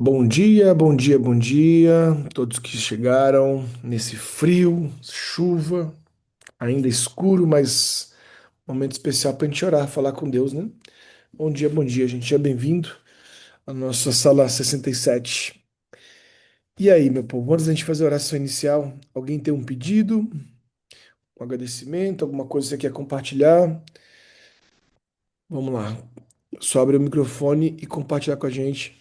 Bom dia, bom dia, bom dia, todos que chegaram nesse frio, chuva, ainda escuro, mas momento especial para a gente orar, falar com Deus, né? Bom dia, gente. Seja bem-vindo à nossa sala 67. E aí, meu povo, antes da gente fazer a oração inicial, alguém tem um pedido, um agradecimento, alguma coisa que você quer compartilhar? Vamos lá. Só abre o microfone e compartilhar com a gente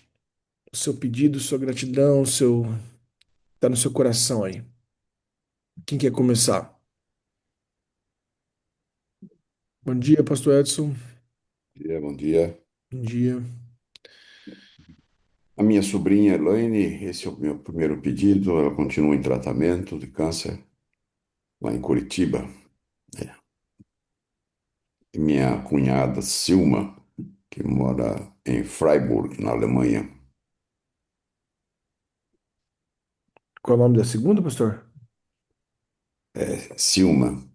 o seu pedido, sua gratidão, tá no seu coração aí. Quem quer começar? Bom dia, Pastor Edson. Bom dia. Bom dia. A minha sobrinha Elaine, esse é o meu primeiro pedido. Ela continua em tratamento de câncer lá em Curitiba. É. E minha cunhada Silma, que mora em Freiburg, na Alemanha. Qual é o nome da segunda, pastor? Silma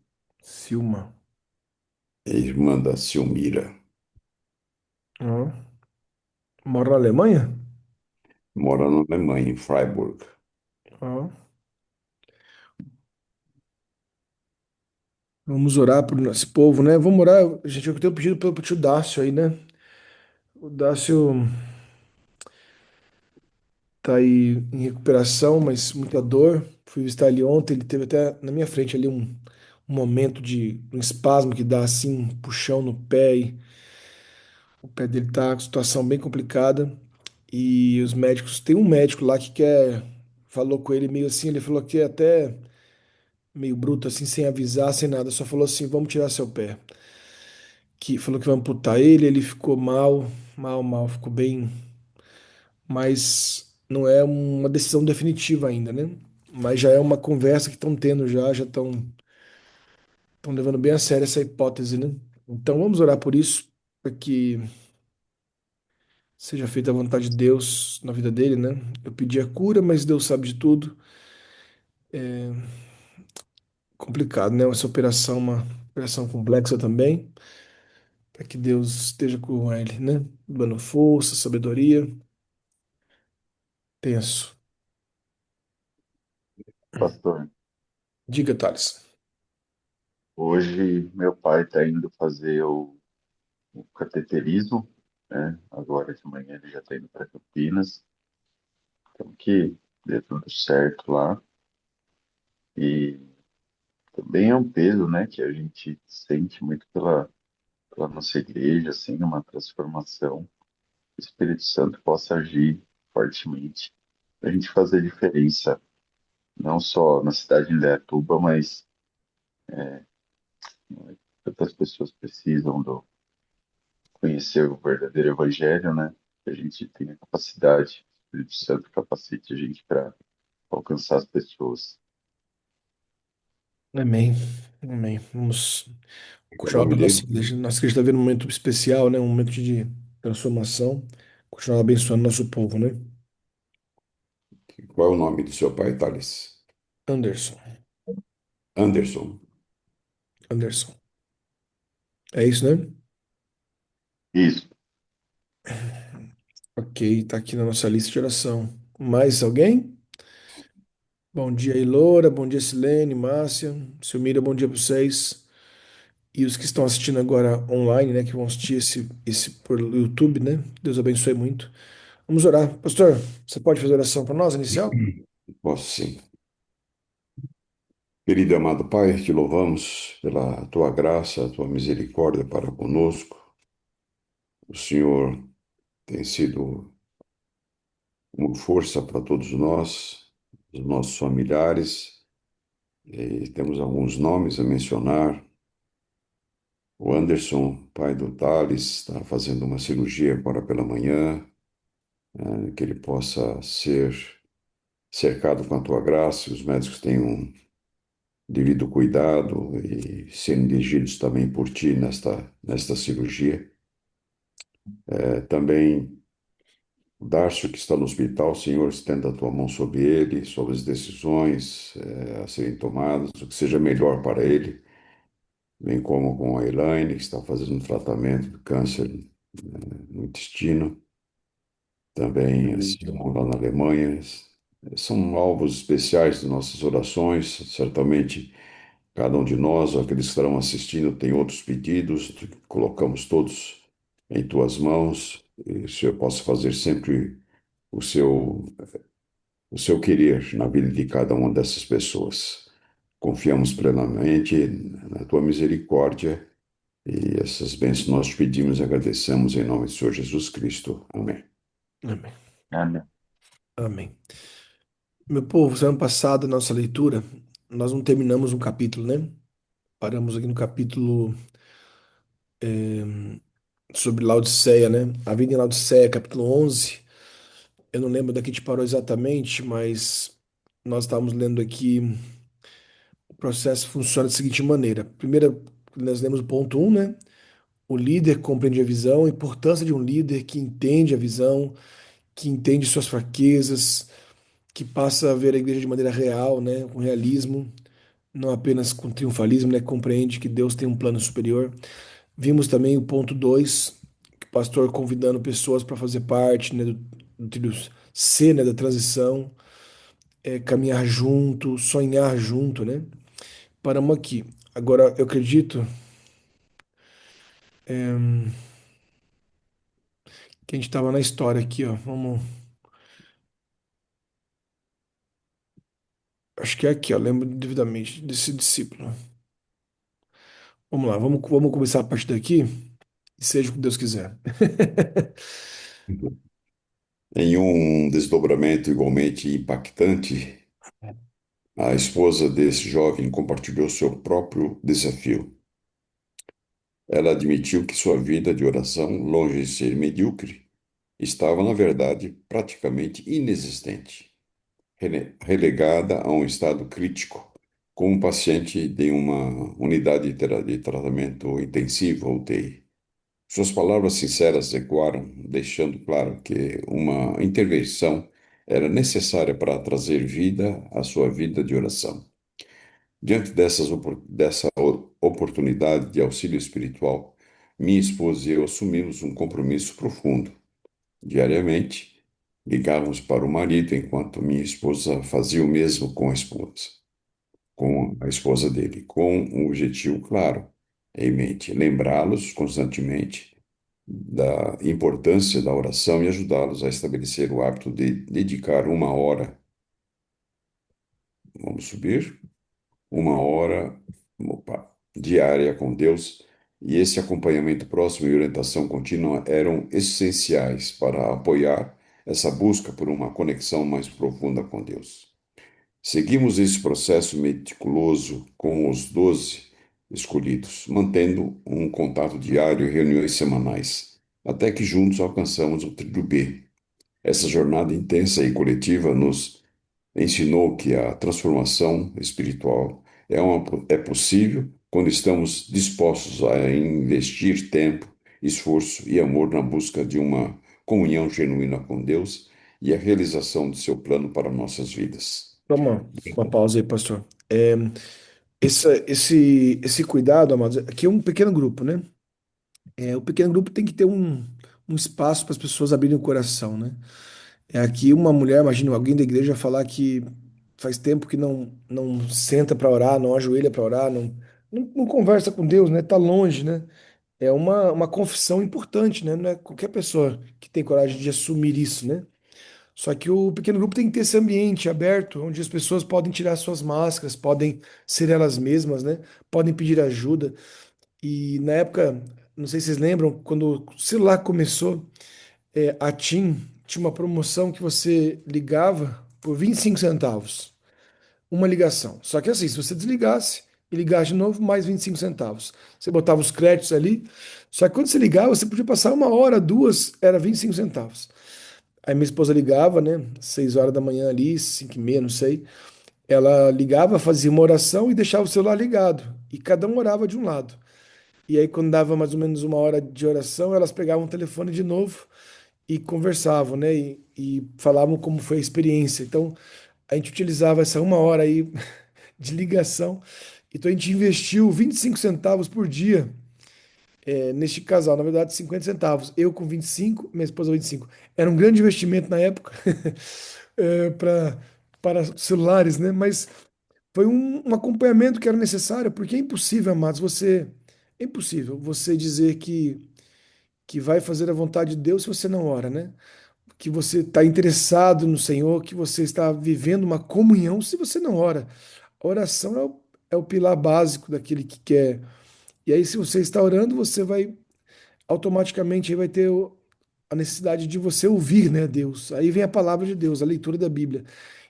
Silma. é irmã da Silmira. Ó. Mora na Alemanha? Mora na Alemanha, em Freiburg. Ó. Vamos orar por esse povo, né? Vamos orar. Gente, eu tenho pedido pelo tio Dácio aí, né? O Dácio tá aí em recuperação, mas muita dor. Fui visitar ele ontem, ele teve até na minha frente ali um momento de um espasmo que dá assim, um puxão no pé. E o pé dele tá com situação bem complicada. E os médicos, tem um médico lá que falou com ele meio assim, ele falou que até meio bruto, assim, sem avisar, sem nada, só falou assim: vamos tirar seu pé. Que falou que vai amputar ele, ele ficou mal, mal, ficou bem, mas não é uma decisão definitiva ainda, né? Mas já é uma conversa que estão tendo já estão levando bem a sério essa hipótese, né? Então vamos orar por isso, para que seja feita a vontade de Deus na vida dele, né? Eu pedi a cura, mas Deus sabe de tudo. Complicado, né? Essa operação, uma operação complexa também, para que Deus esteja com ele, né? Dando força, sabedoria. Tenso. Pastor, Diga, Thales. hoje meu pai está indo fazer o cateterismo, né? Agora de manhã ele já está indo para Campinas. Então que dê tudo certo lá. E também é um peso, né, que a gente sente muito pela nossa igreja, assim, uma transformação. Que o Espírito Santo possa agir fortemente, a gente fazer diferença, não só na cidade de Indaiatuba, mas tantas pessoas precisam conhecer o verdadeiro evangelho, né? Que a gente tenha capacidade, o Espírito Santo capacite a gente para alcançar as pessoas. Amém. Amém. Vamos Qual é o continuar nome pela nossa dele? igreja. Nossa igreja está vendo um momento especial, né? Um momento de transformação. Continuar abençoando nosso povo, né? Qual é o nome do seu pai, Thales? Anderson. Anderson. Anderson. É isso, né? Isso. Ok, tá aqui na nossa lista de oração. Mais alguém? Bom dia, Ilora. Bom dia, Silene, Márcia. Silmira, bom dia para vocês. E os que estão assistindo agora online, né? Que vão assistir esse por YouTube, né? Deus abençoe muito. Vamos orar. Pastor, você pode fazer oração para nós, inicial? Posso sim. Querido e amado Pai, te louvamos pela tua graça, a tua misericórdia para conosco. O Senhor tem sido uma força para todos nós, os nossos familiares, e temos alguns nomes a mencionar. O Anderson, pai do Thales, está fazendo uma cirurgia agora pela manhã, que ele possa ser cercado com a tua graça, e os médicos tenham devido cuidado e serem dirigidos também por ti nesta cirurgia. Também o Darcio, que está no hospital, Senhor, estenda a tua mão sobre ele, sobre as decisões a serem tomadas, o que seja melhor para ele, bem como com a Elaine, que está fazendo um tratamento de câncer no intestino. também Amém. assim como lá na Alemanha. São alvos especiais de nossas orações. Certamente, cada um de nós, aqueles que estarão assistindo, tem outros pedidos, colocamos todos em tuas mãos. E o Senhor possa fazer sempre o seu, o seu querer na vida de cada uma dessas pessoas. Confiamos plenamente na tua misericórdia e essas bênçãos nós te pedimos e agradecemos em nome do Senhor Jesus Cristo. Amém. Amém. Amém. Amém. Meu povo, semana passada, nossa leitura, nós não terminamos um capítulo, né? Paramos aqui no capítulo sobre Laodiceia, né? A vida em Laodiceia, capítulo 11. Eu não lembro daqui a gente parou exatamente, mas nós estávamos lendo aqui. O processo funciona da seguinte maneira. Primeiro, nós lemos o ponto um, né? O líder compreende a visão, a importância de um líder que entende a visão, que entende suas fraquezas, que passa a ver a igreja de maneira real, né? Com realismo, não apenas com triunfalismo, né? Compreende que Deus tem um plano superior. Vimos também o ponto 2, que o pastor convidando pessoas para fazer parte, né, do trilho C, né, da transição, caminhar junto, sonhar junto, né? Paramos aqui. Agora, eu acredito que a gente estava na história aqui, ó. Vamos. Acho que é aqui, ó. Lembro devidamente desse discípulo. Vamos lá, vamos começar a partir daqui e seja o que Deus quiser. Em um desdobramento igualmente impactante, a esposa desse jovem compartilhou seu próprio desafio. Ela admitiu que sua vida de oração, longe de ser medíocre, estava, na verdade, praticamente inexistente, relegada a um estado crítico, como paciente de uma unidade de tratamento intensivo, UTI. Suas palavras sinceras ecoaram, deixando claro que uma intervenção era necessária para trazer vida à sua vida de oração. Diante dessa oportunidade de auxílio espiritual, minha esposa e eu assumimos um compromisso profundo. Diariamente, ligávamos para o marido enquanto minha esposa fazia o mesmo com a esposa dele, com um objetivo claro em mente: lembrá-los constantemente da importância da oração e ajudá-los a estabelecer o hábito de dedicar uma hora, vamos subir, uma hora, opa, diária com Deus, e esse acompanhamento próximo e orientação contínua eram essenciais para apoiar essa busca por uma conexão mais profunda com Deus. Seguimos esse processo meticuloso com os 12 escolhidos, mantendo um contato diário e reuniões semanais, até que juntos alcançamos o trilho B. Essa jornada intensa e coletiva nos ensinou que a transformação espiritual é possível quando estamos dispostos a investir tempo, esforço e amor na busca de uma comunhão genuína com Deus e a realização de seu plano para nossas vidas. Toma uma pausa aí, pastor. Esse cuidado, amados, aqui é um pequeno grupo, né? O pequeno grupo tem que ter um espaço para as pessoas abrirem o coração, né? É aqui uma mulher, imagina alguém da igreja falar que faz tempo que não senta para orar, não ajoelha para orar, não conversa com Deus, né? Tá longe, né? É uma confissão importante, né? Não é qualquer pessoa que tem coragem de assumir isso, né? Só que o pequeno grupo tem que ter esse ambiente aberto, onde as pessoas podem tirar suas máscaras, podem ser elas mesmas, né? Podem pedir ajuda. E na época, não sei se vocês lembram, quando o celular começou, a TIM tinha uma promoção que você ligava por 25 centavos. Uma ligação. Só que assim, se você desligasse e ligasse de novo, mais 25 centavos. Você botava os créditos ali. Só que quando você ligava, você podia passar uma hora, duas, era 25 centavos. Aí minha esposa ligava, né? 6 horas da manhã ali, 5h30, não sei. Ela ligava, fazia uma oração e deixava o celular ligado. E cada um orava de um lado. E aí, quando dava mais ou menos uma hora de oração, elas pegavam o telefone de novo e conversavam, né? E falavam como foi a experiência. Então, a gente utilizava essa uma hora aí de ligação. Então, a gente investiu 25 centavos por dia neste casal, na verdade, 50 centavos. Eu com 25, minha esposa 25. Era um grande investimento na época pra, para celulares, né? Mas foi um acompanhamento que era necessário, porque é impossível, amados, é impossível você dizer que vai fazer a vontade de Deus se você não ora, né? Que você está interessado no Senhor, que você está vivendo uma comunhão se você não ora. A oração é o pilar básico daquele que quer. E aí, se você está orando, você vai automaticamente aí vai ter a necessidade de você ouvir, né, Deus. Aí vem a palavra de Deus, a leitura da Bíblia.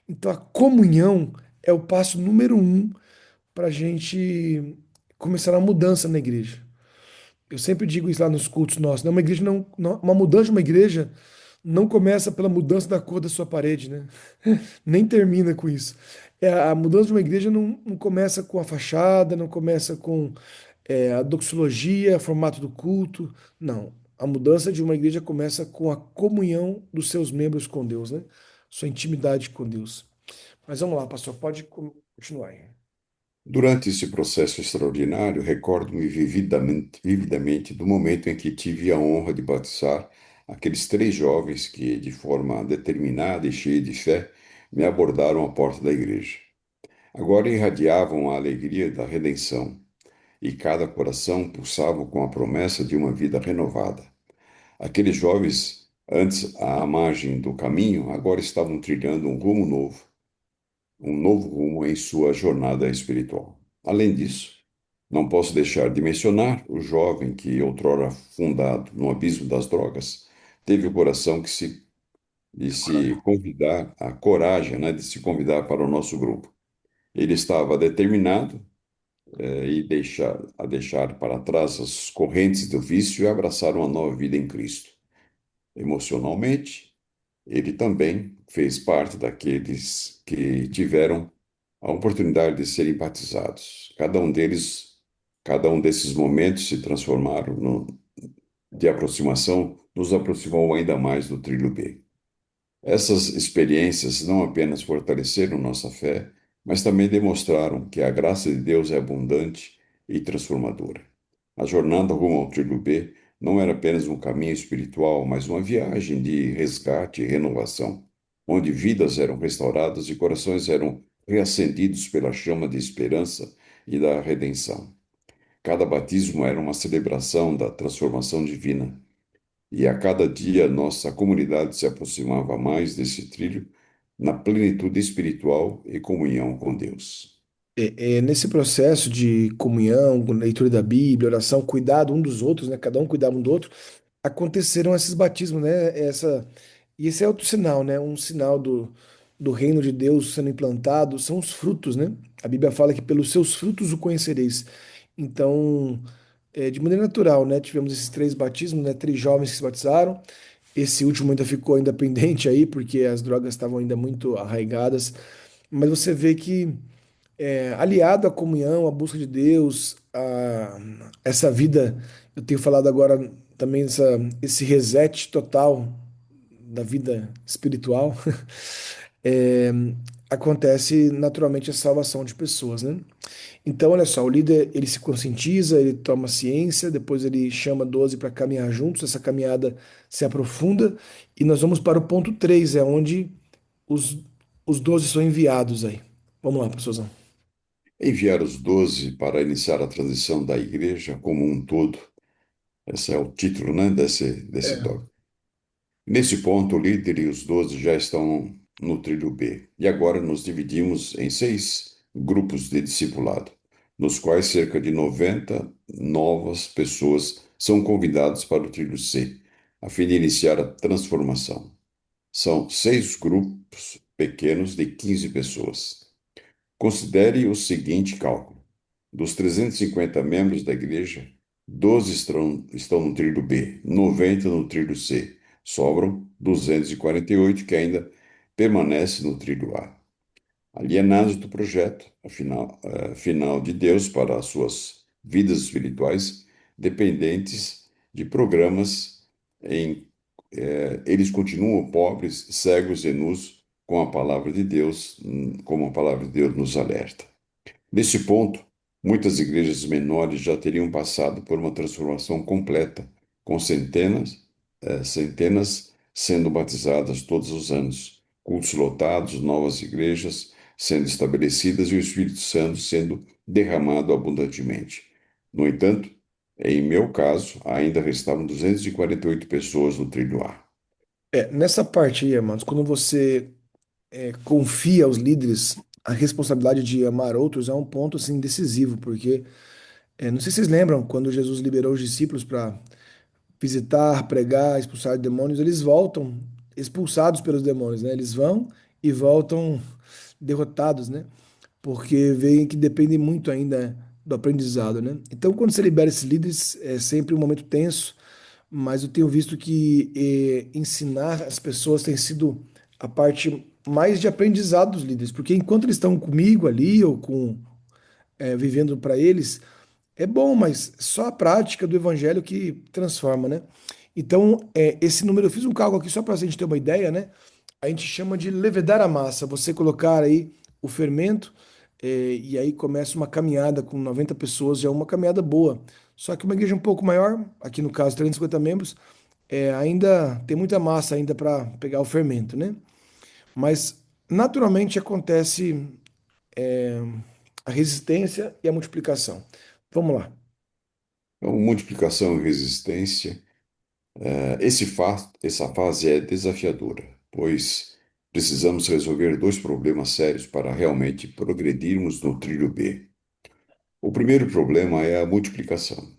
Então, a comunhão é o passo número um para a gente começar a mudança na igreja. Eu sempre digo isso lá nos cultos nossos, né? Uma igreja uma mudança de uma igreja não começa pela mudança da cor da sua parede, né? Nem termina com isso. A mudança de uma igreja não começa com a fachada, não começa com a doxologia, formato do culto. Não. A mudança de uma igreja começa com a comunhão dos seus membros com Deus, né? Sua intimidade com Deus. Mas vamos lá, pastor, pode continuar aí. Durante esse processo extraordinário, recordo-me vividamente do momento em que tive a honra de batizar aqueles três jovens que, de forma determinada e cheia de fé, me abordaram à porta da igreja. Agora irradiavam a alegria da redenção, e cada coração pulsava com a promessa de uma vida renovada. Aqueles jovens, antes à margem do caminho, agora estavam trilhando um novo rumo em sua jornada espiritual. Além disso, não posso deixar de mencionar o jovem que, outrora fundado no abismo das drogas, teve o coração de se convidar, a coragem, né, de se convidar para o nosso grupo. Ele estava determinado, a deixar para trás as correntes do vício e abraçar uma nova vida em Cristo. Emocionalmente, ele também fez parte daqueles que tiveram a oportunidade de serem batizados. Cada um desses momentos se transformaram de aproximação, nos aproximou ainda mais do trilho B. Essas experiências não apenas fortaleceram nossa fé, mas também demonstraram que a graça de Deus é abundante e transformadora. A jornada rumo ao trilho B não era apenas um caminho espiritual, mas uma viagem de resgate e renovação, onde vidas eram restauradas e corações eram reacendidos pela chama de esperança e da redenção. Cada batismo era uma celebração da transformação divina, e a cada dia nossa comunidade se aproximava mais desse trilho na plenitude espiritual e comunhão com Deus. Nesse processo de comunhão, leitura da Bíblia, oração, cuidado um dos outros, né? Cada um cuidava um do outro, aconteceram esses batismos, né? E esse é outro sinal, né? Um sinal do reino de Deus sendo implantado, são os frutos, né? A Bíblia fala que pelos seus frutos o conhecereis. Então, de maneira natural, né? Tivemos esses três batismos, né? Três jovens que se batizaram. Esse último ainda ficou ainda pendente aí, porque as drogas estavam ainda muito arraigadas. Mas você vê que aliado à comunhão, à busca de Deus, a essa vida, eu tenho falado agora também esse reset total da vida espiritual, é, acontece naturalmente a salvação de pessoas, né? Então, olha só, o líder ele se conscientiza, ele toma ciência, depois ele chama 12 para caminhar juntos, essa caminhada se aprofunda e nós vamos para o ponto 3, é onde os, os 12 são enviados aí. Vamos lá, professorzão. Enviar os 12 para iniciar a transição da igreja como um todo. Esse é o título, né, desse É. tópico. Nesse ponto, o líder e os 12 já estão no trilho B. E agora nos dividimos em 6 grupos de discipulado, nos quais cerca de 90 novas pessoas são convidadas para o trilho C, a fim de iniciar a transformação. São 6 grupos pequenos de 15 pessoas. Considere o seguinte cálculo. Dos 350 membros da igreja, 12 estão no trilho B, 90 no trilho C. Sobram 248 que ainda permanecem no trilho A. Alienados do projeto final de Deus para as suas vidas espirituais, dependentes de programas eles continuam pobres, cegos e nus com a palavra de Deus, como a palavra de Deus nos alerta. Nesse ponto, Muitas igrejas menores já teriam passado por uma transformação completa, com centenas sendo batizadas todos os anos, cultos lotados, novas igrejas sendo estabelecidas e o Espírito Santo sendo derramado abundantemente. No entanto, em meu caso, ainda restavam 248 pessoas no trilho A. Nessa parte aí, irmãos, quando você confia aos líderes a responsabilidade de amar outros, é um ponto assim decisivo, porque não sei se vocês lembram, quando Jesus liberou os discípulos para visitar, pregar, expulsar demônios, eles voltam expulsados pelos demônios, né? Eles vão e voltam derrotados, né? Porque veem que depende muito ainda do aprendizado, né? Então, quando você libera esses líderes, é sempre um momento tenso, mas eu tenho visto que ensinar as pessoas tem sido a parte mais de aprendizado dos líderes, porque enquanto eles estão comigo ali ou com vivendo para eles, é bom, mas só a prática do evangelho que transforma, né? Então, esse número, eu fiz um cálculo aqui só para a gente ter uma ideia, né? A gente chama de levedar a massa. Você colocar aí o fermento, e aí começa uma caminhada com 90 pessoas, já é uma caminhada boa. Só que uma igreja um pouco maior, aqui no caso 350 membros, ainda tem muita massa ainda para pegar o fermento, né? Mas naturalmente acontece a resistência e a multiplicação. Vamos lá. Então, multiplicação e resistência. Essa fase é desafiadora, pois precisamos resolver dois problemas sérios para realmente progredirmos no trilho B. O primeiro problema é a multiplicação.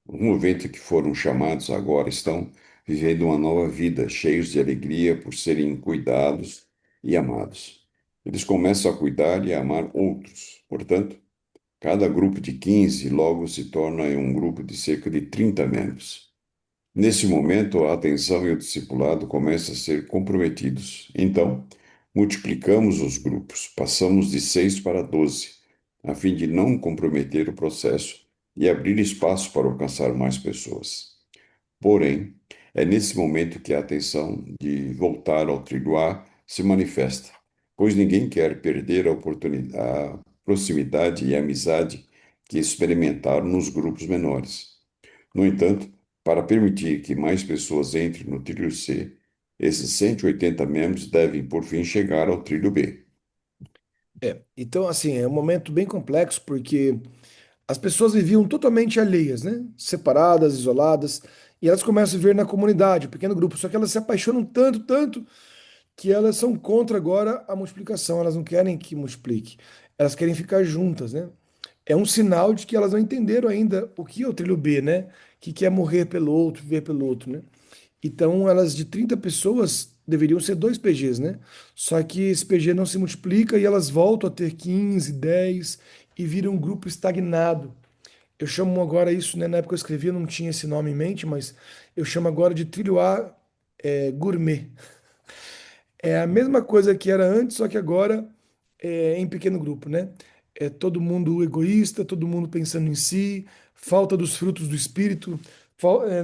Os 90 que foram chamados agora estão vivendo uma nova vida, cheios de alegria por serem cuidados e amados. Eles começam a cuidar e a amar outros. Portanto, cada grupo de 15 logo se torna um grupo de cerca de 30 membros. Nesse momento, a atenção e o discipulado começam a ser comprometidos. Então, multiplicamos os grupos, passamos de 6 para 12, a fim de não comprometer o processo e abrir espaço para alcançar mais pessoas. Porém, é nesse momento que a atenção de voltar ao trilho A se manifesta, pois ninguém quer perder a oportunidade, a proximidade e a amizade que experimentaram nos grupos menores. No entanto, para permitir que mais pessoas entrem no trilho C, esses 180 membros devem, por fim, chegar ao trilho B. Então, assim, é um momento bem complexo porque as pessoas viviam totalmente alheias, né? Separadas, isoladas, e elas começam a viver na comunidade, um pequeno grupo, só que elas se apaixonam tanto, tanto, que elas são contra agora a multiplicação, elas não querem que multiplique, elas querem ficar juntas, né? É um sinal de que elas não entenderam ainda o que é o trilho B, né? Que é morrer pelo outro, viver pelo outro, né? Então, elas de 30 pessoas deveriam ser dois PGs, né? Só que esse PG não se multiplica e elas voltam a ter 15, 10 e viram um grupo estagnado. Eu chamo agora isso, né? Na época que eu escrevi, eu não tinha esse nome em mente, mas eu chamo agora de trilho A gourmet. É a mesma coisa que era antes, só que agora é em pequeno grupo, né? É todo mundo egoísta, todo mundo pensando em si, falta dos frutos do espírito,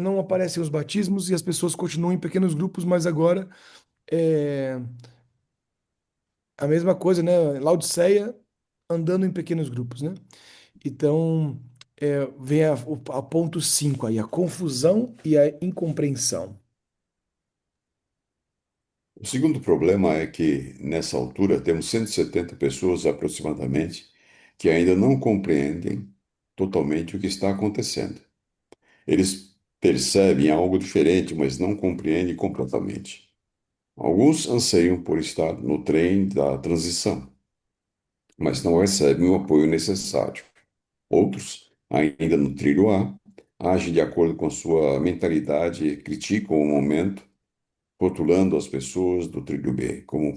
não aparecem os batismos e as pessoas continuam em pequenos grupos, mas agora é a mesma coisa, né? Laodiceia andando em pequenos grupos, né? Então, vem a ponto 5 aí, a confusão e a incompreensão. O segundo problema é que, nessa altura, temos 170 pessoas aproximadamente que ainda não compreendem totalmente o que está acontecendo. Eles percebem algo diferente, mas não compreendem completamente. Alguns anseiam por estar no trem da transição, mas não recebem o apoio necessário. Outros, ainda no trilho A, agem de acordo com sua mentalidade e criticam o momento, rotulando as pessoas do trilho B como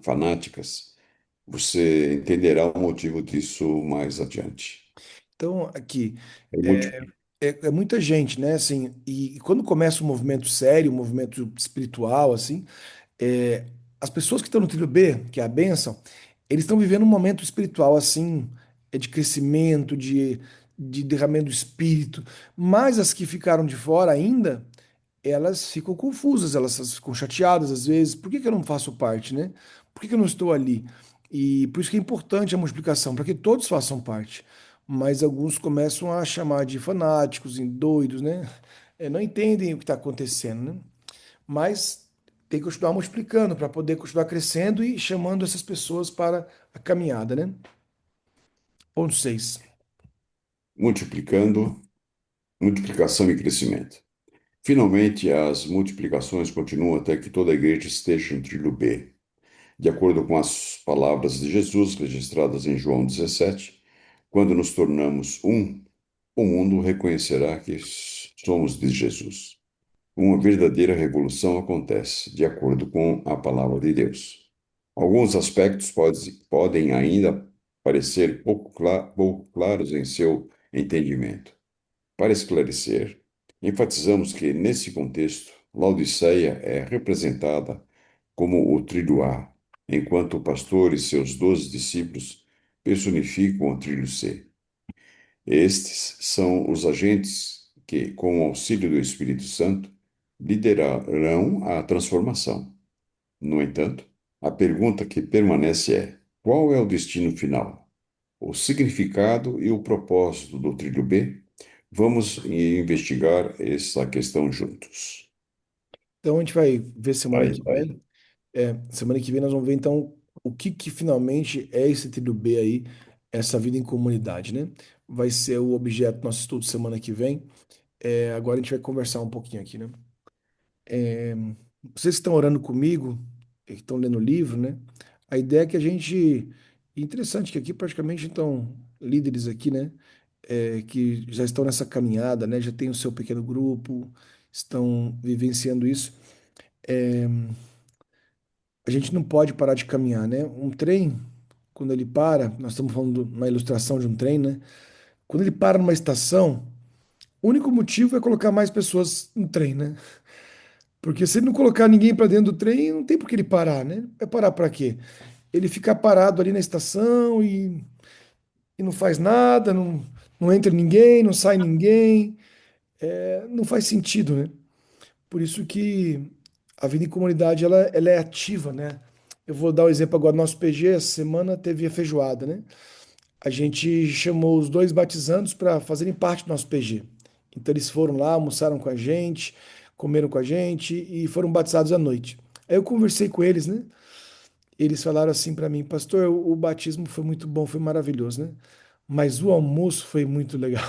fanáticas. Você entenderá o motivo disso mais adiante. Então, aqui, É muito... é, é muita gente, né? Assim, e quando começa um movimento sério, um movimento espiritual, assim, é, as pessoas que estão no trilho B, que é a bênção, eles estão vivendo um momento espiritual, assim, de crescimento, de derramamento do espírito, mas as que ficaram de fora ainda, elas ficam confusas, elas ficam chateadas às vezes. Por que que eu não faço parte, né? Por que que eu não estou ali? E por isso que é importante a multiplicação, para que todos façam parte. mas alguns começam a chamar de fanáticos, em doidos, né? Não entendem o que está acontecendo, né? Mas tem que continuar multiplicando para poder continuar crescendo e chamando essas pessoas para a caminhada, né? Ponto 6. Multiplicando, multiplicação e crescimento. Finalmente, as multiplicações continuam até que toda a igreja esteja em trilho B. De acordo com as palavras de Jesus registradas em João 17, quando nos tornamos um, o mundo reconhecerá que somos de Jesus. Uma verdadeira revolução acontece, de acordo com a palavra de Deus. Alguns aspectos podem ainda parecer pouco claros em seu entendimento. Para esclarecer, enfatizamos que, nesse contexto, Laodiceia é representada como o trilho A, enquanto o pastor e seus 12 discípulos personificam o trilho C. Estes são os agentes que, com o auxílio do Espírito Santo, liderarão a transformação. No entanto, a pergunta que permanece é: qual é o destino final? O significado e o propósito do trilho B? Vamos investigar essa questão juntos. Então a gente vai ver semana Vai, que vai. vem. Semana que vem nós vamos ver então o que que finalmente é esse trilho B aí, essa vida em comunidade, né? Vai ser o objeto do nosso estudo semana que vem. Agora a gente vai conversar um pouquinho aqui, né? Vocês que estão orando comigo, que estão lendo o livro, né? A ideia é que a gente. Interessante que aqui praticamente estão líderes aqui, né? Que já estão nessa caminhada, né? Já tem o seu pequeno grupo, estão vivenciando isso. É, a gente não pode parar de caminhar, né? Um trem, quando ele para, nós estamos falando de uma ilustração de um trem, né? Quando ele para numa estação, o único motivo é colocar mais pessoas no trem, né? Porque se ele não colocar ninguém para dentro do trem, não tem por que ele parar, né? Vai parar para quê? Ele ficar parado ali na estação e não faz nada, não entra ninguém, não sai ninguém, não faz sentido, né? Por isso que a vida em comunidade ela é ativa, né? Eu vou dar o exemplo agora, nosso PG, essa semana teve a feijoada, né? A gente chamou os dois batizandos para fazerem parte do nosso PG. Então eles foram lá, almoçaram com a gente, comeram com a gente e foram batizados à noite. Aí eu conversei com eles, né? Eles falaram assim para mim, pastor, o batismo foi muito bom, foi maravilhoso, né? Mas o almoço foi muito legal.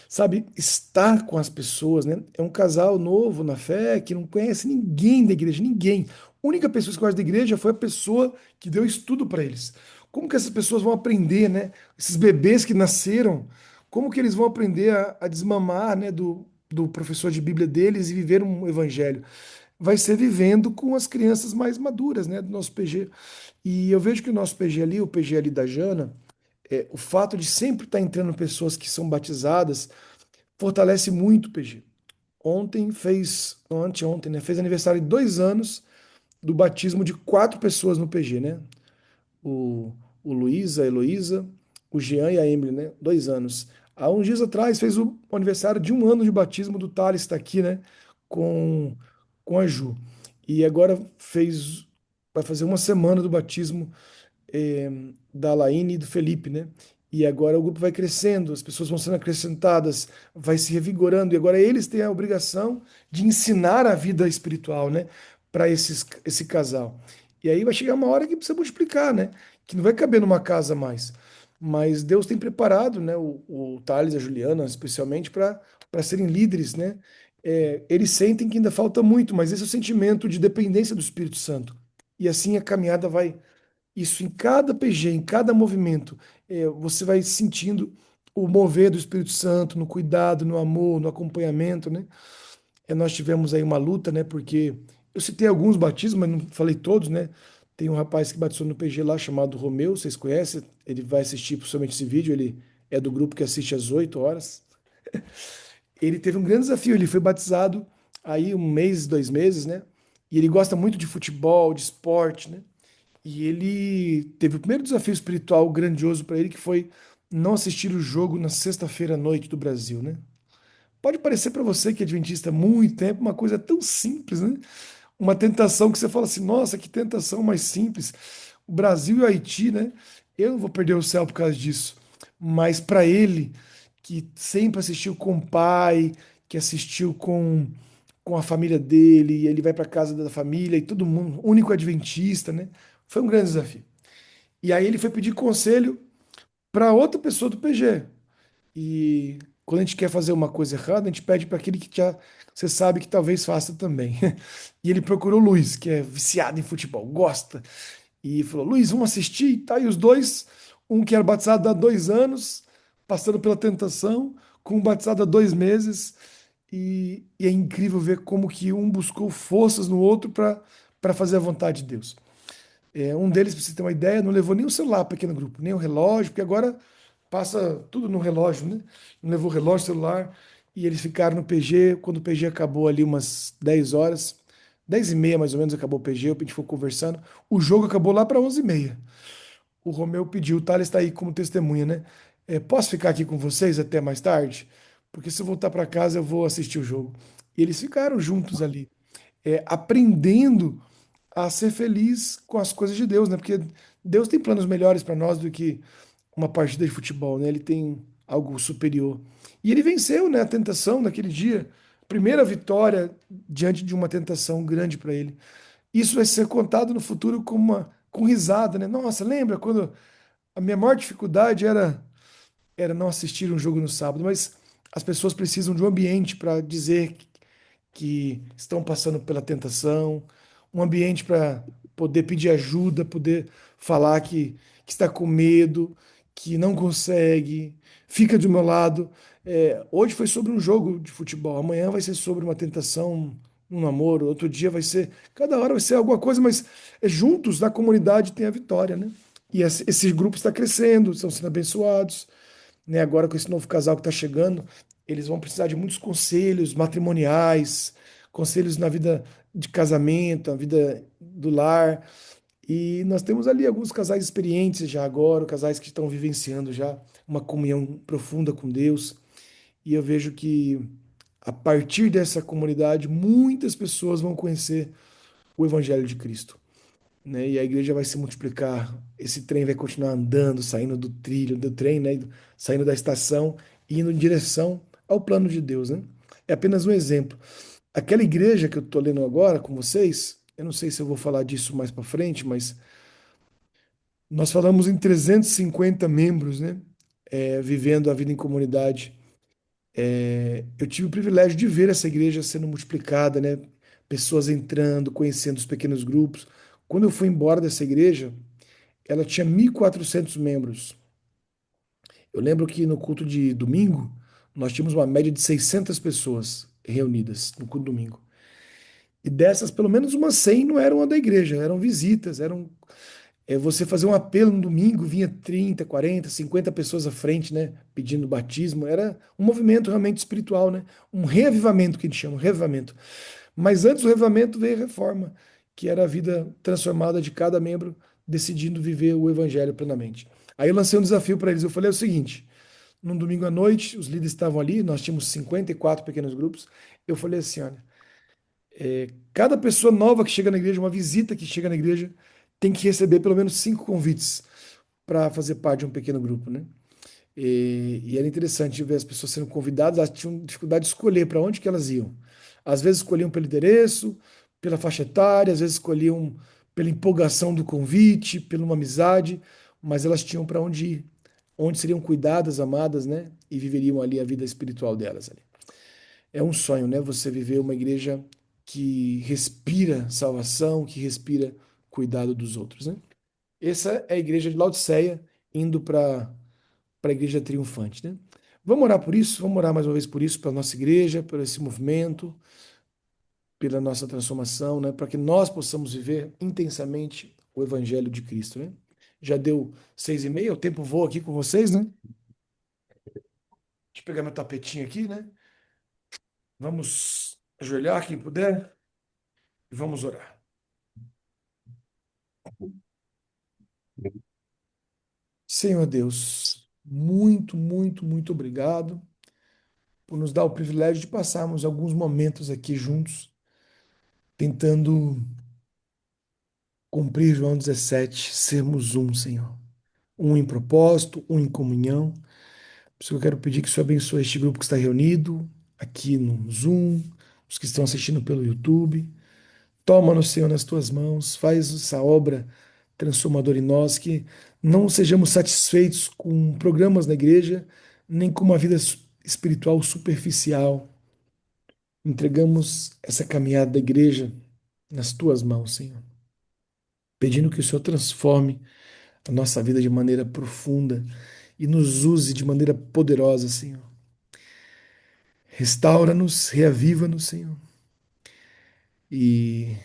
Sabe, estar com as pessoas, né? É um casal novo na fé que não conhece ninguém da igreja, ninguém. A única pessoa que conhece da igreja foi a pessoa que deu estudo para eles. Como que essas pessoas vão aprender, né? Esses bebês que nasceram, como que eles vão aprender a desmamar, né, do professor de Bíblia deles e viver um evangelho? Vai ser vivendo com as crianças mais maduras, né, do nosso PG. E eu vejo que o nosso PG ali, o PG ali da Jana, o fato de sempre estar entrando pessoas que são batizadas, fortalece muito o PG. Ontem fez, não, anteontem, né, fez aniversário de 2 anos do batismo de 4 pessoas no PG, né? o, o Luiz, a Heloísa, o Jean e a Emily, né? 2 anos. Há uns dias atrás fez o aniversário de 1 ano de batismo do Thales, está aqui, né? Com, com a Ju. E agora vai fazer uma semana do batismo eh, da Laine e do Felipe, né? E agora o grupo vai crescendo, as pessoas vão sendo acrescentadas, vai se revigorando, e agora eles têm a obrigação de ensinar a vida espiritual, né? Para esse casal. E aí vai chegar uma hora que precisa multiplicar, né? Que não vai caber numa casa mais. Mas Deus tem preparado, né? O Thales e a Juliana, especialmente, para serem líderes, né? Eles sentem que ainda falta muito, mas esse é o sentimento de dependência do Espírito Santo. E assim a caminhada vai isso em cada PG, em cada movimento, você vai sentindo o mover do Espírito Santo no cuidado, no amor, no acompanhamento, né? Nós tivemos aí uma luta, né? Porque eu citei alguns batismos, mas não falei todos, né? Tem um rapaz que batizou no PG lá chamado Romeu, vocês conhecem? Ele vai assistir possivelmente esse vídeo, ele é do grupo que assiste às 8 horas. Ele teve um grande desafio, ele foi batizado aí 1 mês, 2 meses, né? E ele gosta muito de futebol, de esporte, né? E ele teve o primeiro desafio espiritual grandioso para ele, que foi não assistir o jogo na sexta-feira à noite do Brasil, né? Pode parecer para você que é adventista há muito tempo uma coisa tão simples, né? Uma tentação que você fala assim, nossa, que tentação mais simples. O Brasil e o Haiti, né? Eu não vou perder o céu por causa disso. mas para ele, que sempre assistiu com o pai, que assistiu com a família dele, e ele vai para casa da família e todo mundo, único adventista, né? Foi um grande desafio. E aí ele foi pedir conselho para outra pessoa do PG. E quando a gente quer fazer uma coisa errada, a gente pede para aquele que já você sabe que talvez faça também. E ele procurou o Luiz, que é viciado em futebol, gosta. E falou: Luiz, vamos assistir e tá. E os dois, um que era batizado há 2 anos, passando pela tentação, com um batizado há 2 meses. E é incrível ver como que um buscou forças no outro para fazer a vontade de Deus. Um deles, para você ter uma ideia, não levou nem o celular para pequeno grupo, nem o relógio, porque agora passa tudo no relógio, né? Não levou o relógio, celular, e eles ficaram no PG. Quando o PG acabou ali umas 10 horas, 10h30 mais ou menos acabou o PG, a gente ficou conversando. O jogo acabou lá para 11h30. O Romeu pediu, o Thales está aí como testemunha, né? Posso ficar aqui com vocês até mais tarde? Porque se eu voltar para casa eu vou assistir o jogo. E eles ficaram juntos ali, aprendendo a ser feliz com as coisas de Deus, né? Porque Deus tem planos melhores para nós do que uma partida de futebol, né? Ele tem algo superior. E ele venceu, né, a tentação naquele dia. Primeira vitória diante de uma tentação grande para ele. Isso vai ser contado no futuro com risada, né? Nossa, lembra quando a minha maior dificuldade era não assistir um jogo no sábado, mas as pessoas precisam de um ambiente para dizer que estão passando pela tentação, um ambiente para poder pedir ajuda, poder falar que está com medo, que não consegue, fica do meu lado. Hoje foi sobre um jogo de futebol, amanhã vai ser sobre uma tentação, um namoro, outro dia vai ser, cada hora vai ser alguma coisa, mas juntos na comunidade tem a vitória, né? E esse grupo está crescendo, estão sendo abençoados, né? Agora com esse novo casal que está chegando, eles vão precisar de muitos conselhos matrimoniais, conselhos na vida de casamento, na vida do lar. E nós temos ali alguns casais experientes já agora, casais que estão vivenciando já uma comunhão profunda com Deus. E eu vejo que a partir dessa comunidade, muitas pessoas vão conhecer o Evangelho de Cristo, né? E a igreja vai se multiplicar, esse trem vai continuar andando, saindo do trilho, do trem, né? Saindo da estação e indo em direção ao plano de Deus, né? É apenas um exemplo. Aquela igreja que eu estou lendo agora com vocês, eu não sei se eu vou falar disso mais para frente, mas nós falamos em 350 membros, né? Vivendo a vida em comunidade. Eu tive o privilégio de ver essa igreja sendo multiplicada, né? Pessoas entrando, conhecendo os pequenos grupos. Quando eu fui embora dessa igreja, ela tinha 1.400 membros. Eu lembro que no culto de domingo, nós tínhamos uma média de 600 pessoas reunidas no culto de domingo. E dessas, pelo menos umas 100 não eram a da igreja, eram visitas, você fazer um apelo no domingo, vinha 30, 40, 50 pessoas à frente, né, pedindo batismo. Era um movimento realmente espiritual, né? Um reavivamento que a gente chama, um reavivamento. Mas antes do reavivamento veio a reforma, que era a vida transformada de cada membro decidindo viver o evangelho plenamente. Aí eu lancei um desafio para eles. Eu falei o seguinte: num domingo à noite, os líderes estavam ali, nós tínhamos 54 pequenos grupos. Eu falei assim: olha, cada pessoa nova que chega na igreja, uma visita que chega na igreja, tem que receber pelo menos 5 convites para fazer parte de um pequeno grupo, né? E era interessante ver as pessoas sendo convidadas, elas tinham dificuldade de escolher para onde que elas iam. Às vezes escolhiam pelo endereço, pela faixa etária, às vezes escolhiam pela empolgação do convite, pela uma amizade, mas elas tinham para onde ir, onde seriam cuidadas, amadas, né? E viveriam ali a vida espiritual delas ali. É um sonho, né? Você viver uma igreja que respira salvação, que respira cuidado dos outros, né? Essa é a igreja de Laodiceia indo para a igreja triunfante, né? Vamos orar por isso, vamos orar mais uma vez por isso, pela nossa igreja, por esse movimento, pela nossa transformação, né? Para que nós possamos viver intensamente o evangelho de Cristo, né? Já deu 6h30, o tempo voa aqui com vocês, né? Deixa eu pegar meu tapetinho aqui, né? Vamos ajoelhar quem puder e vamos orar. Senhor Deus, muito, muito, muito obrigado por nos dar o privilégio de passarmos alguns momentos aqui juntos, tentando cumprir João 17, sermos um, Senhor. Um em propósito, um em comunhão. Por isso que eu quero pedir que o Senhor abençoe este grupo que está reunido aqui no Zoom, os que estão assistindo pelo YouTube. Toma-nos, Senhor, nas tuas mãos, faz essa obra transformadora em nós, que não sejamos satisfeitos com programas na igreja, nem com uma vida espiritual superficial. Entregamos essa caminhada da igreja nas tuas mãos, Senhor, pedindo que o Senhor transforme a nossa vida de maneira profunda e nos use de maneira poderosa, Senhor. Restaura-nos, reaviva-nos, Senhor, e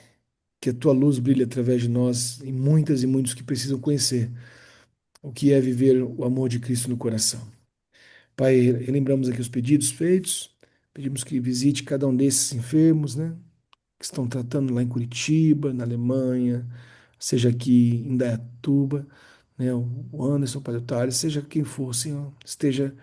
que a tua luz brilhe através de nós em muitas e muitos que precisam conhecer o que é viver o amor de Cristo no coração. Pai, relembramos aqui os pedidos feitos, pedimos que visite cada um desses enfermos, né, que estão tratando lá em Curitiba, na Alemanha, seja aqui em Indaiatuba, né, o Anderson, o Padre Otário, seja quem for, Senhor, esteja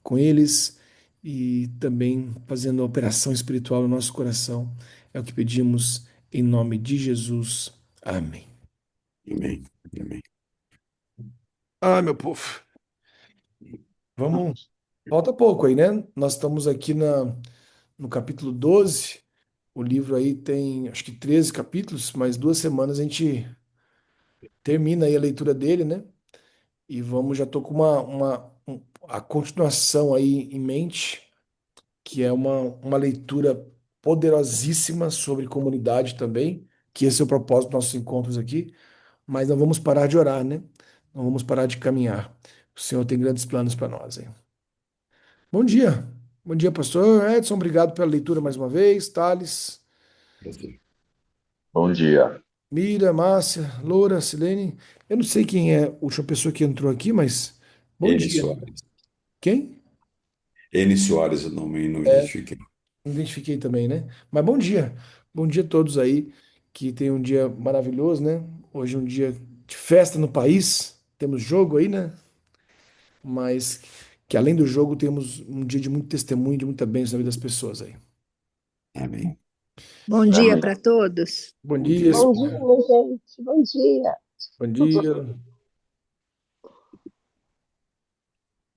com eles e também fazendo a operação espiritual no nosso coração. É o que pedimos em nome de Jesus. Amém. Amém. Amém. Ah, meu povo, vamos. Falta pouco aí, né? Nós estamos aqui no capítulo 12. O livro aí tem, acho que 13 capítulos, mais 2 semanas a gente termina aí a leitura dele, né? E vamos, já tô com a continuação aí em mente, que é uma leitura poderosíssima sobre comunidade também, que esse é o propósito dos nossos encontros aqui. Mas não vamos parar de orar, né? Não vamos parar de caminhar. O Senhor tem grandes planos para nós, hein? Bom dia. Bom dia, pastor Edson. Obrigado pela leitura mais uma vez. Thales, Prazer. Bom dia, Mira, Márcia, Loura, Silene. Eu não sei quem é a última pessoa que entrou aqui, mas bom N. dia. Soares. Quem? N. Soares, eu não É, identifiquei. identifiquei também, né? Mas bom dia. Bom dia a todos aí que tem um dia maravilhoso, né? Hoje é um dia de festa no país. Temos jogo aí, né? Mas que além do jogo temos um dia de muito testemunho, de muita bênção na vida das pessoas aí. Amém. Bom dia amém. para todos. Bom Bom dia, dia. Bom dia, minha gente. Bom dia. bom dia.